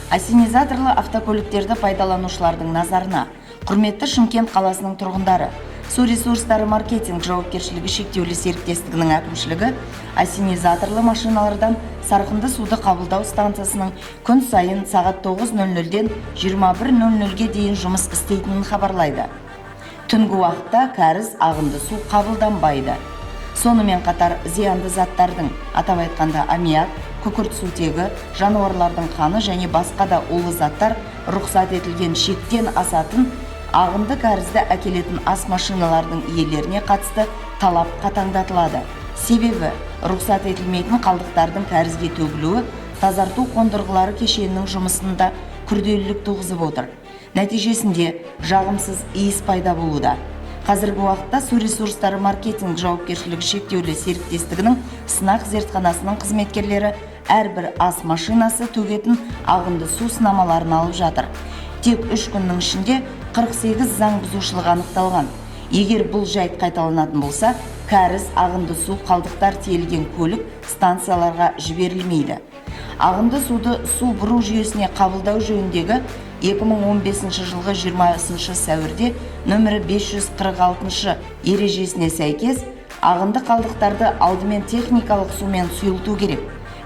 Ассенизаторлы автокөліктерді пайдаланушылардың назарына. Құрметті Шымкент қаласының тұрғындары, Су ресурстары маркетинг жауапкершілігі шектеулі серіктестігінің әкімшілігі ассенизаторлы машиналардан сарқынды суды қабылдау станциясының күн сайын сағат 9:00-ден 21:00-ге дейін жұмыс істейтінін хабарлайды. Түнгі уақытта кәріз ағынды су қабылданбайды. Сонымен қатар зиянды заттардың, атап айтқанда аммиак, күкірт сутегі, жануарлардың қаны және басқа да улы заттар рұқсат етілген шектен асатын ағынды кәрізді әкелетін ас машиналардың иелеріне қатысты талап қатаңдатылады. Себебі рұқсат етілмейтін қалдықтардың кәрізге төгілуі тазарту қондырғылары кешенінің жұмысында күрделілік туғызып отыр. Нәтижесінде жағымсыз иіс пайда болуда. Қазіргі уақытта Су ресурстары маркетинг жауапкершілігі шектеулі серіктестігінің сынақ зертханасының қызметкерлері әрбір ас машинасы төгетін ағынды су сынамаларын алып жатыр. Тек 3 күннің ішінде 48 заң бұзушылығы анықталған. Егер бұл жайт қайталанатын болса, кәріз, ағынды су, қалдықтар тиелген көлік станцияларға жіберілмейді. Ағынды суды су бұру жүйесіне қабылдау жөніндегі 2015 жылғы 20 сәуірде нөмірі 546 ережесіне сәйкес, ағынды қалдықтарды алдымен техникалық сумен сұйылту керек.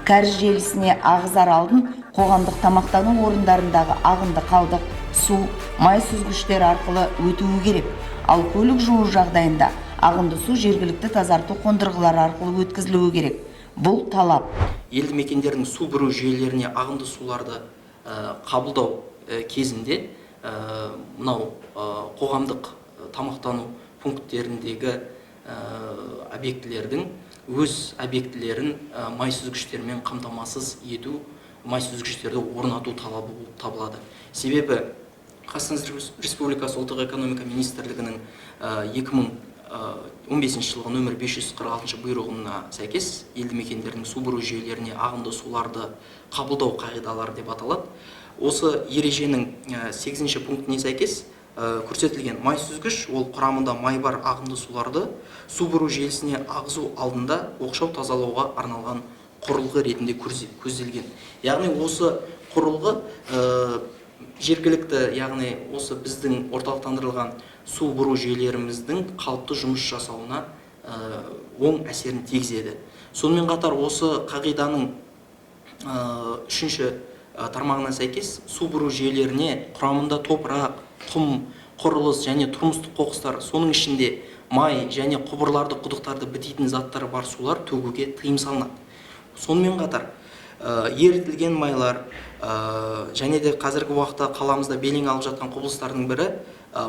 Кәріз желісіне ағызар алдын қоғамдық тамақтану орындарындағы ағынды қалдық су, май сүзгіштер арқылы өтуі керек. Ал көлік жуу жағдайында ағынды су жергілікті тазарту қондырғылары арқылы өткізілуі керек. Бұл талап. Елді мекендердің су бұру жүйелеріне ағынды суларды қабылдау кезінде мынау қоғамдық тамақтану пункттеріндегі объектілердің өз объектілерін май сүзгіштермен қамтамасыз ету, май сүзгіштерді орнату талабы болып табылады. Себебі Қазақстан Республикасы ұлттық экономика министрлігінің 2015 жылғы нөмір 546 бұйрығына сәйкес елді мекендердің су бұру жүйелеріне ағынды суларды қабылдау қағидалары деп аталады. Осы ереженің 8 пунктіне сәйкес көрсетілген май сүзгіш, ол құрамында май бар ағынды суларды су бұру желісіне ағызу алдында оқшау тазалауға арналған құрылғы ретінде көзделген. Яғни осы құрылғы жергілікті, яғни осы біздің орталықтандырылған су бұру жүйелеріміздің қалыпты жұмыс жасауына оң әсерін тигізеді. Сонымен қатар осы қағиданың 3 тармағына сәйкес су бұру жүйелеріне құрамында топырақ, құм, құрылыс және тұрмыстық қоқыстар, соның ішінде май және құбырларды, құдықтарды бітейтін заттары бар сулар төгуге тыйым салынады. Сонымен қатар ерітілген майлар және де қазіргі уақытта қаламызда белең алып жатқан құбылыстардың бірі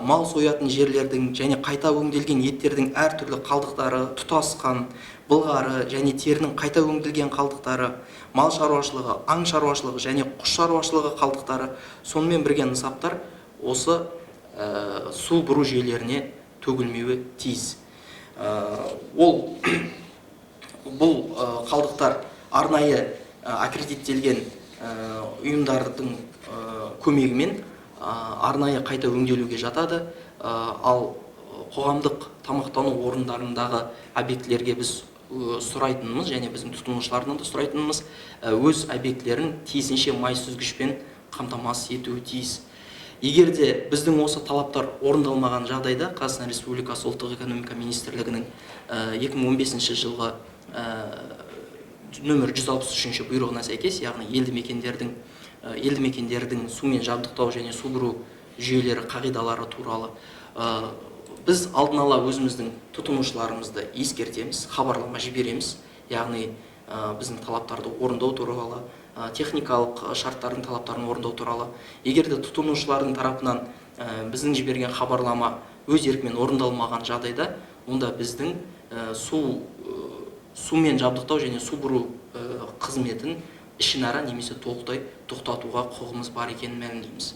мал соятын жерлердің және қайта өңделген еттердің әртүрлі қалдықтары, тұтасқан былғары және терінің қайта өңделген қалдықтары, мал шаруашылығы, аң шаруашылығы және құс шаруашылығы қалдықтары, сонымен бірге нысаптар осы су бұру жүйелеріне төгілмеуі тиіс. Бұл қалдықтар арнайы аккредиттелген ұйымдардың көмегімен арнайы қайта өңделуге жатады. Ал қоғамдық тамақтану орындарындағы объектілерге біз сұрайтынымыз және біздің тұтынушылардан да сұрайтынымыз өз объектілерін тиісінше май сүзгішпен қамтамасыз етуі тиіс. Егер де біздің осы талаптар орындалмаған жағдайда Қазақстан Республикасы ұлттық экономика министрлігінің 2015 жылғы нөмір 163 бұйрығына сәйкес, яғни елді мекендердің сумен жабдықтау және су бұру жүйелері қағидалары туралы біз алдын ала өзіміздің тұтынушыларымызды ескертеміз, хабарлама жібереміз. Яғни біздің талаптарды орындау туралы, техникалық шарттардың талаптарын орындау туралы. Егер де тұтынушылардың тарапынан біздің жіберген хабарлама өз еркімен орындалмаған жағдайда, онда біздің сумен жабдықтау және су бұру қызметін ішінара немесе толықтай тоқтатуға құқығымыз бар екенін мәлімдейміз.